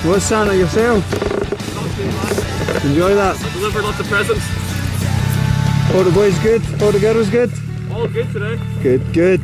What's Santa yourself? Enjoy that. I delivered lots of presents. Oh, the boys good? Oh, the girls good? All good today. Good, good.